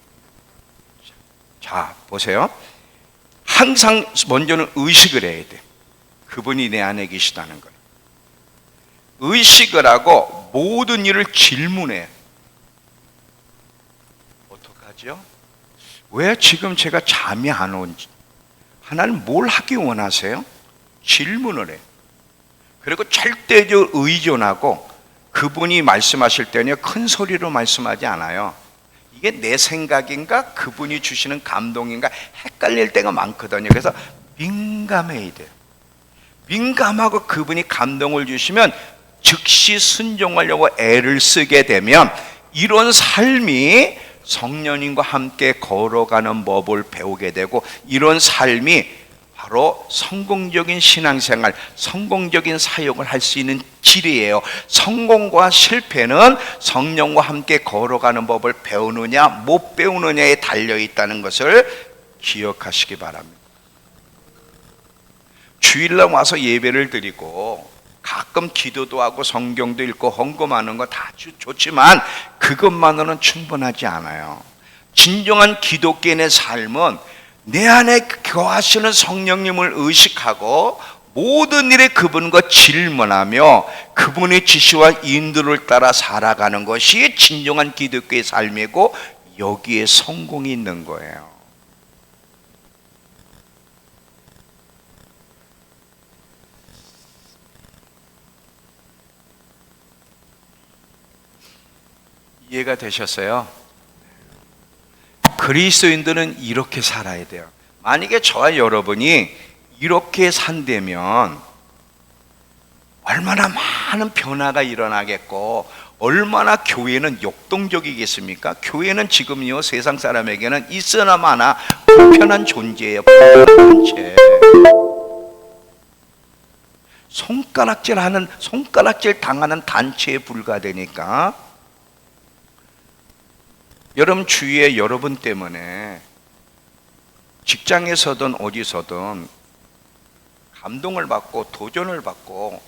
자, 보세요. 항상 먼저는 의식을 해야 돼. 그분이 내 안에 계시다는 걸. 의식을 하고 모든 일을 질문해. 어떡하죠? 왜 지금 제가 잠이 안 온지, 하나님 뭘 하기 원하세요? 질문을 해. 그리고 절대적으로 의존하고 그분이 말씀하실 때는 큰 소리로 말씀하지 않아요. 이게 내 생각인가 그분이 주시는 감동인가 헷갈릴 때가 많거든요. 그래서 민감해야 돼요. 민감하고 그분이 감동을 주시면 즉시 순종하려고 애를 쓰게 되면 이런 삶이 성령님과 함께 걸어가는 법을 배우게 되고, 이런 삶이 바로 성공적인 신앙생활, 성공적인 사역을 할 수 있는 길이에요. 성공과 실패는 성령과 함께 걸어가는 법을 배우느냐 못 배우느냐에 달려있다는 것을 기억하시기 바랍니다. 주일날 와서 예배를 드리고 가끔 기도도 하고 성경도 읽고 헌금하는 거 다 좋지만 그것만으로는 충분하지 않아요. 진정한 기독교인의 삶은 내 안에 거하시는 성령님을 의식하고 모든 일에 그분과 질문하며 그분의 지시와 인도를 따라 살아가는 것이 진정한 기독교의 삶이고, 여기에 성공이 있는 거예요. 이해가 되셨어요? 그리스도인들은 이렇게 살아야 돼요. 만약에 저와 여러분이 이렇게 산다면 얼마나 많은 변화가 일어나겠고, 얼마나 교회는 역동적이겠습니까? 교회는 지금요 세상 사람에게는 있으나 마나 불편한 존재예요. 불편한 존재. 손가락질 당하는 단체에 불과되니까, 여러분 주위에 여러분 때문에 직장에서든 어디서든 감동을 받고 도전을 받고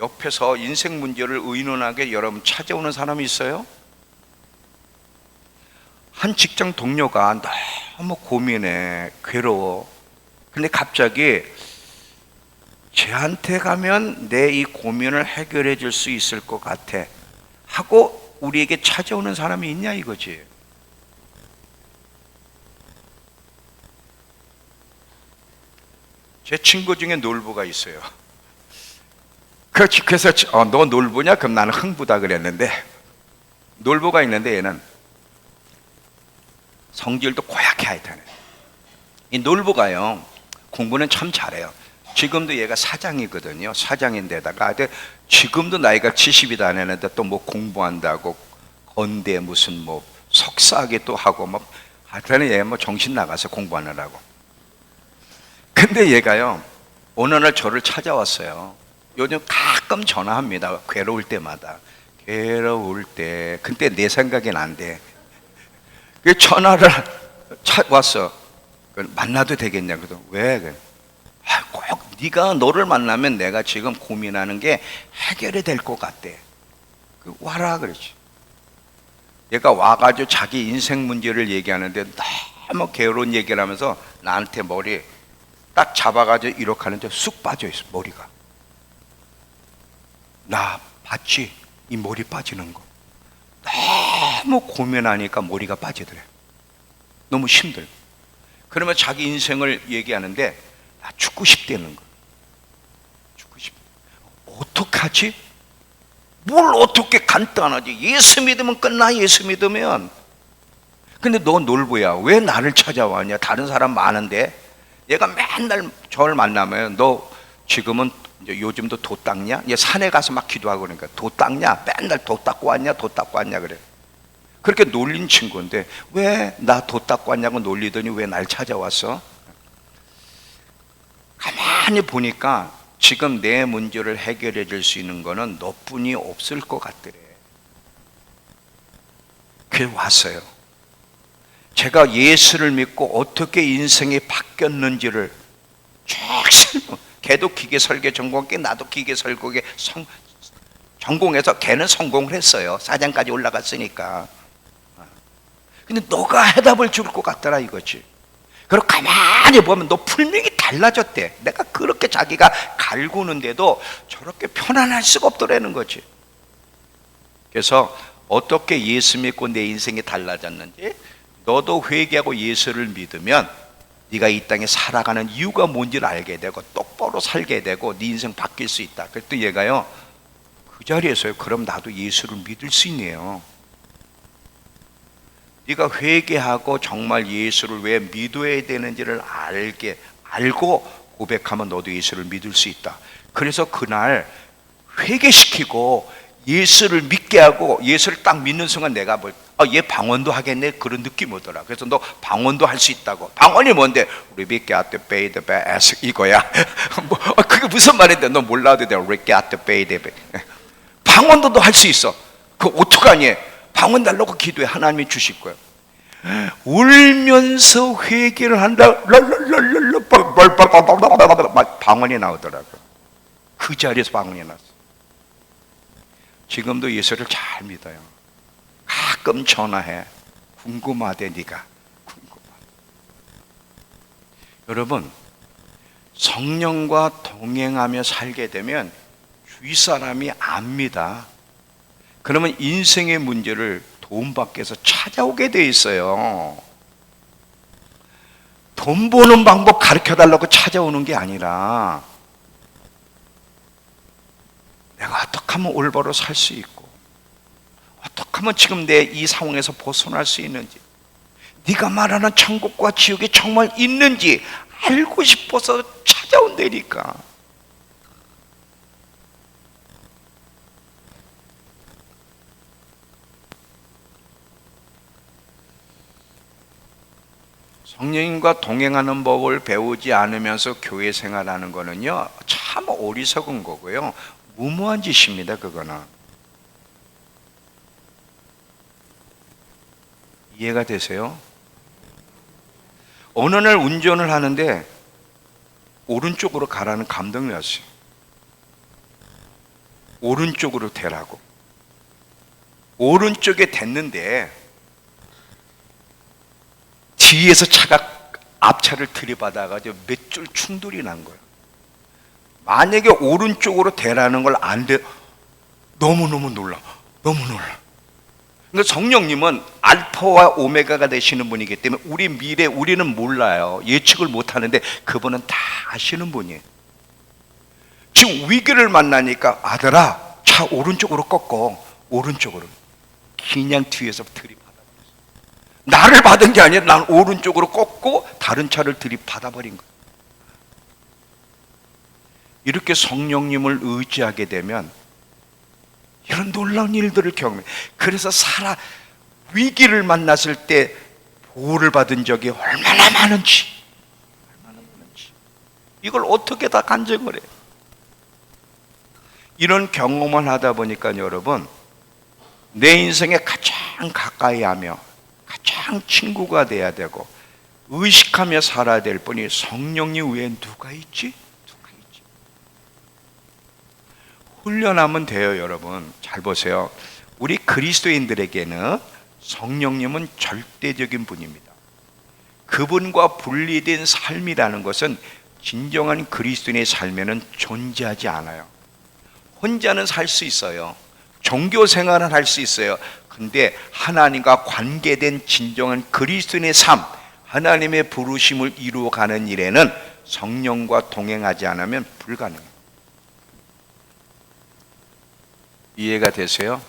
옆에서 인생 문제를 의논하게 여러분 찾아오는 사람이 있어요? 한 직장 동료가 너무 고민해, 괴로워. 근데 갑자기 쟤한테 가면 내 이 고민을 해결해 줄 수 있을 것 같아 하고 우리에게 찾아오는 사람이 있냐 이거지. 제 친구 중에 놀부가 있어요. 그래서 너 놀부냐? 그럼 나는 흥부다 그랬는데, 놀부가 있는데 얘는 성질도 고약해 하여튼. 이 놀부가요, 공부는 참 잘해요. 지금도 얘가 사장이거든요. 사장인데다가 지금도 나이가 70이 다 되는데 또 뭐 공부한다고 건대 무슨 뭐 석사학위 또 하고 뭐 하여튼 얘 뭐 정신 나가서 공부하느라고. 근데 얘가요, 어느 날 저를 찾아왔어요. 요즘 가끔 전화합니다. 괴로울 때마다. 괴로울 때. 근데 내 생각엔 안 돼. 그 전화를 왔어. 만나도 되겠냐? 그래서 왜? 꼭 네가 너를 만나면 내가 지금 고민하는 게 해결이 될 것 같대. 와라 그러지. 얘가 와가지고 자기 인생 문제를 얘기하는데 너무 괴로운 얘기를 하면서 나한테 머리 딱 잡아가지고 이렇게 하는데 쑥 빠져있어 머리가. 나 봤지? 이 머리 빠지는 거. 너무 고민하니까 머리가 빠지더래. 너무 힘들고. 그러면 자기 인생을 얘기하는데 나 죽고 싶다는 거. 죽고 싶. 어떡하지? 뭘 어떻게 간단하지? 예수 믿으면 끝나. 예수 믿으면. 근데 너 놀부야. 왜 나를 찾아왔냐? 다른 사람 많은데. 얘가 맨날 저를 만나면 너 지금은 이제 요즘도 도 닦냐? 얘 산에 가서 막 기도하고 그러니까 도 닦냐? 맨날 도 닦고 왔냐? 도 닦고 왔냐 그래. 그렇게 놀린 친구인데 왜 나 도 닦고 왔냐고 놀리더니 왜 날 찾아왔어? 가만히 보니까 지금 내 문제를 해결해 줄 수 있는 거는 너뿐이 없을 것 같더래. 그래 왔어요. 제가 예수를 믿고 어떻게 인생이 바뀌었는지를 쭉 설명. 걔도 기계 설계 전공했고 나도 기계 설계 전공해서 걔는 성공을 했어요. 사장까지 올라갔으니까. 근데 너가 해답을 줄 것 같더라 이거지. 그리고 가만히 보면 너 분명히 달라졌대. 내가 그렇게 자기가 갈구는데도 저렇게 편안할 수가 없더라는 거지. 그래서 어떻게 예수 믿고 내 인생이 달라졌는지 너도 회개하고 예수를 믿으면 네가 이 땅에 살아가는 이유가 뭔지를 알게 되고 똑바로 살게 되고 네 인생 바뀔 수 있다. 그랬더니 얘가요 그 자리에서요 그럼 나도 예수를 믿을 수 있네요. 네가 회개하고 정말 예수를 왜 믿어야 되는지를 알고 고백하면 너도 예수를 믿을 수 있다. 그래서 그날 회개시키고 예수를 믿게 하고 예수를 딱 믿는 순간 내가 얘 방언도 하겠네 그런 느낌이 오더라. 그래서 너 방언도 할 수 있다고. 방언이 뭔데? 리비께 아트 베이드 베스 이거야. 뭐 그게 무슨 말인데 너 몰라도 돼. 리비께 아트 베이드 베. 방언도 너 할 수 있어. 그거 어떡하니? 방언 달라고 기도해. 하나님이 주실 거예요. 울면서 회개를 한다. 방언이 나오더라고. 그 자리에서 방언이 났어. 지금도 예수를 잘 믿어요. 가끔 전화해. 궁금하대 네가. 궁금하대. 여러분 성령과 동행하며 살게 되면 주위 사람이 압니다. 그러면 인생의 문제를 돈 밖에서 찾아오게 돼 있어요. 돈 버는 방법 가르쳐달라고 찾아오는 게 아니라 내가 어떻게 하면 올바로 살 수 있고 어떻게 하면 지금 내 이 상황에서 벗어날 수 있는지 네가 말하는 천국과 지옥이 정말 있는지 알고 싶어서 찾아온다니까. 성령님과 동행하는 법을 배우지 않으면서 교회 생활하는 거는요 참 어리석은 거고요 무모한 짓입니다. 그거는 이해가 되세요? 어느 날 운전을 하는데 오른쪽으로 가라는 감동이 왔어요. 오른쪽으로 대라고. 오른쪽에 댔는데 뒤에서 차가 앞차를 들이받아가지고 몇 줄 충돌이 난 거예요. 만약에 오른쪽으로 대라는 걸 안 돼, 너무너무 놀라. 너무 놀라. 그러니까 성령님은 알파와 오메가가 되시는 분이기 때문에 우리 미래 우리는 몰라요. 예측을 못하는데 그분은 다 아시는 분이에요. 지금 위기를 만나니까 아들아 차 오른쪽으로 꺾어. 오른쪽으로. 그냥 뒤에서 들이받아버렸어. 나를 받은 게 아니라 난 오른쪽으로 꺾고 다른 차를 들이받아버린 거야. 이렇게 성령님을 의지하게 되면 이런 놀라운 일들을 경험해. 그래서 위기를 만났을 때 보호를 받은 적이 얼마나 많은지 이걸 어떻게 다 간증을 해요. 이런 경험을 하다 보니까 여러분, 내 인생에 가장 가까이 하며 가장 친구가 돼야 되고 의식하며 살아야 될 분이 성령님 외에 누가 있지? 훈련하면 돼요. 여러분 잘 보세요. 우리 그리스도인들에게는 성령님은 절대적인 분입니다. 그분과 분리된 삶이라는 것은 진정한 그리스도인의 삶에는 존재하지 않아요. 혼자는 살 수 있어요. 종교 생활을 할 수 있어요. 근데 하나님과 관계된 진정한 그리스도인의 삶, 하나님의 부르심을 이루어가는 일에는 성령과 동행하지 않으면 불가능해요. 이해가 되세요?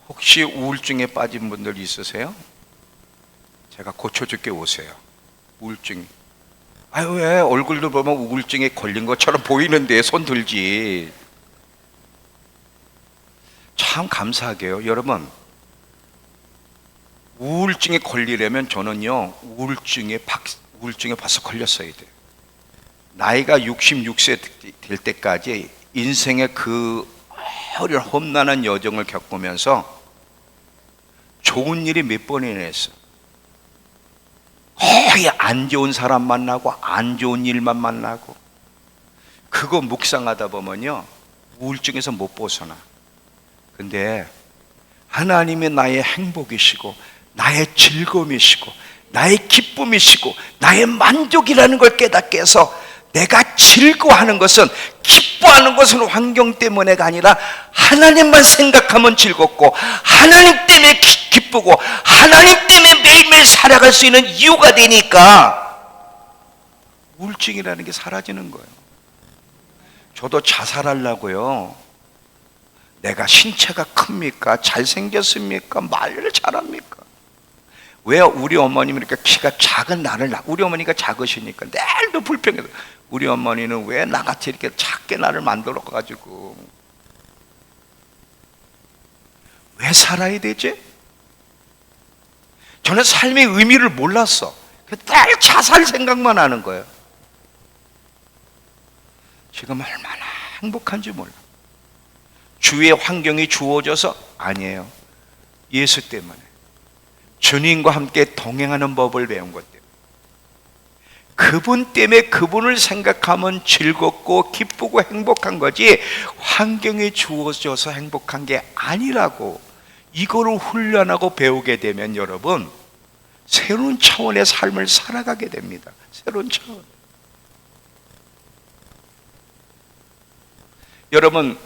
혹시 우울증에 빠진 분들 있으세요? 제가 고쳐줄게 오세요. 우울증. 아유 왜 얼굴도 보면 우울증에 걸린 것처럼 보이는데 손 들지. 참 감사하게요. 여러분 우울증에 걸리려면 저는요 우울증에 벌써 걸렸어야 돼요. 나이가 66세 될 때까지 인생의 그 험난한 여정을 겪으면서 좋은 일이 몇 번이나 했어. 거의 안 좋은 사람 만나고 안 좋은 일만 만나고 그거 묵상하다 보면요 우울증에서 못 벗어나. 근데 하나님이 나의 행복이시고 나의 즐거움이시고 나의 기쁨이시고 나의 만족이라는 걸 깨닫게 해서 내가 즐거워하는 것은 기뻐하는 것은 환경 때문에가 아니라 하나님만 생각하면 즐겁고 하나님 때문에 기쁘고 하나님 때문에 매일매일 살아갈 수 있는 이유가 되니까 우울증이라는 게 사라지는 거예요. 저도 자살하려고요. 내가 신체가 큽니까? 잘생겼습니까? 말을 잘합니까? 왜 우리 어머님은 이렇게 키가 작은 나를 우리 어머니가 작으시니까 내일도 불평해서 우리 어머니는 왜 나같이 이렇게 작게 나를 만들어 가지고 왜 살아야 되지? 저는 삶의 의미를 몰랐어. 늘 자살 생각만 하는 거예요. 지금 얼마나 행복한지 몰라. 주위의 환경이 주어져서 아니에요. 예수 때문에. 주님과 함께 동행하는 법을 배운 것 때문에. 그분 때문에 그분을 생각하면 즐겁고 기쁘고 행복한 거지 환경이 주어져서 행복한 게 아니라고. 이거를 훈련하고 배우게 되면 여러분 새로운 차원의 삶을 살아가게 됩니다. 새로운 차원. 여러분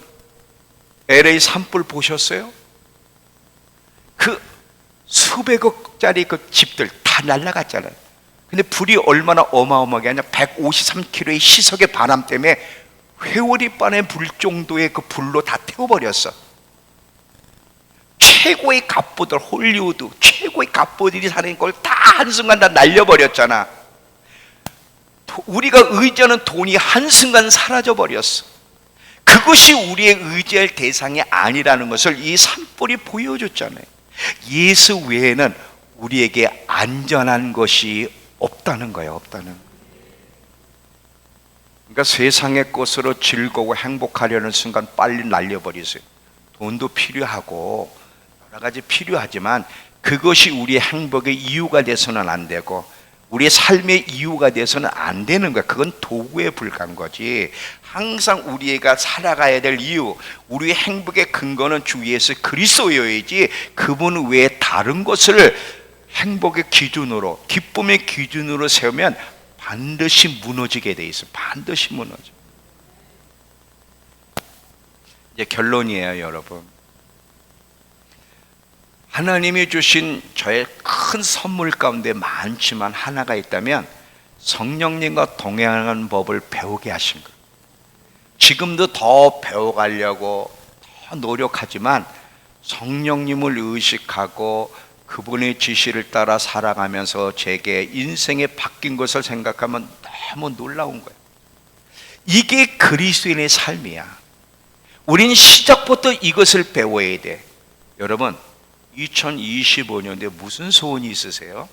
LA 산불 보셨어요? 그 수백억짜리 그 집들 다 날아갔잖아요. 근데 불이 얼마나 어마어마하게 하냐. 153km의 시속의 바람 때문에 회오리반에 불 정도의 그 불로 다 태워버렸어. 최고의 갑부들, 홀리우드 최고의 갑부들이 사는 걸 다 한순간 다 날려버렸잖아. 우리가 의지하는 돈이 한순간 사라져버렸어. 그것이 우리의 의지할 대상이 아니라는 것을 이 산불이 보여줬잖아요. 예수 외에는 우리에게 안전한 것이 없다는 거예요. 없다는. 그러니까 세상의 것으로 즐거워 행복하려는 순간 빨리 날려버리세요. 돈도 필요하고 여러 가지 필요하지만 그것이 우리의 행복의 이유가 돼서는 안 되고 우리의 삶의 이유가 돼서는 안 되는 거야. 그건 도구에 불과한 거지. 항상 우리가 살아가야 될 이유, 우리의 행복의 근거는 주 예수 그리스도여야지 그분 외에 다른 것을 행복의 기준으로, 기쁨의 기준으로 세우면 반드시 무너지게 돼 있어. 반드시 무너져. 이제 결론이에요, 여러분. 하나님이 주신 저의 큰 선물 가운데 많지만 하나가 있다면 성령님과 동행하는 법을 배우게 하신 거예요. 지금도 더 배워가려고 더 노력하지만 성령님을 의식하고 그분의 지시를 따라 살아가면서 제게 인생이 바뀐 것을 생각하면 너무 놀라운 거예요. 이게 그리스도인의 삶이야. 우린 시작부터 이것을 배워야 돼. 여러분, 2025년도에 무슨 소원이 있으세요?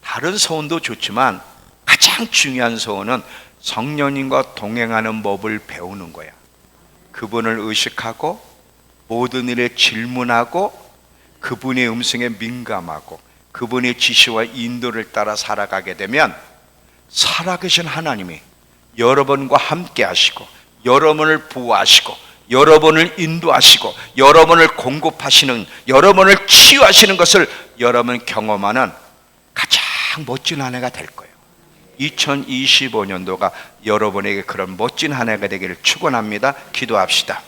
다른 소원도 좋지만 가장 중요한 소원은 성령님과 동행하는 법을 배우는 거야. 그분을 의식하고 모든 일에 질문하고 그분의 음성에 민감하고 그분의 지시와 인도를 따라 살아가게 되면 살아계신 하나님이 여러분과 함께 하시고 여러분을 보호하시고 여러분을 인도하시고 여러분을 공급하시는, 여러분을 치유하시는 것을 여러분 경험하는 가장 멋진 한 해가 될 거예요. 2025년도가 여러분에게 그런 멋진 한 해가 되기를 축원합니다. 기도합시다.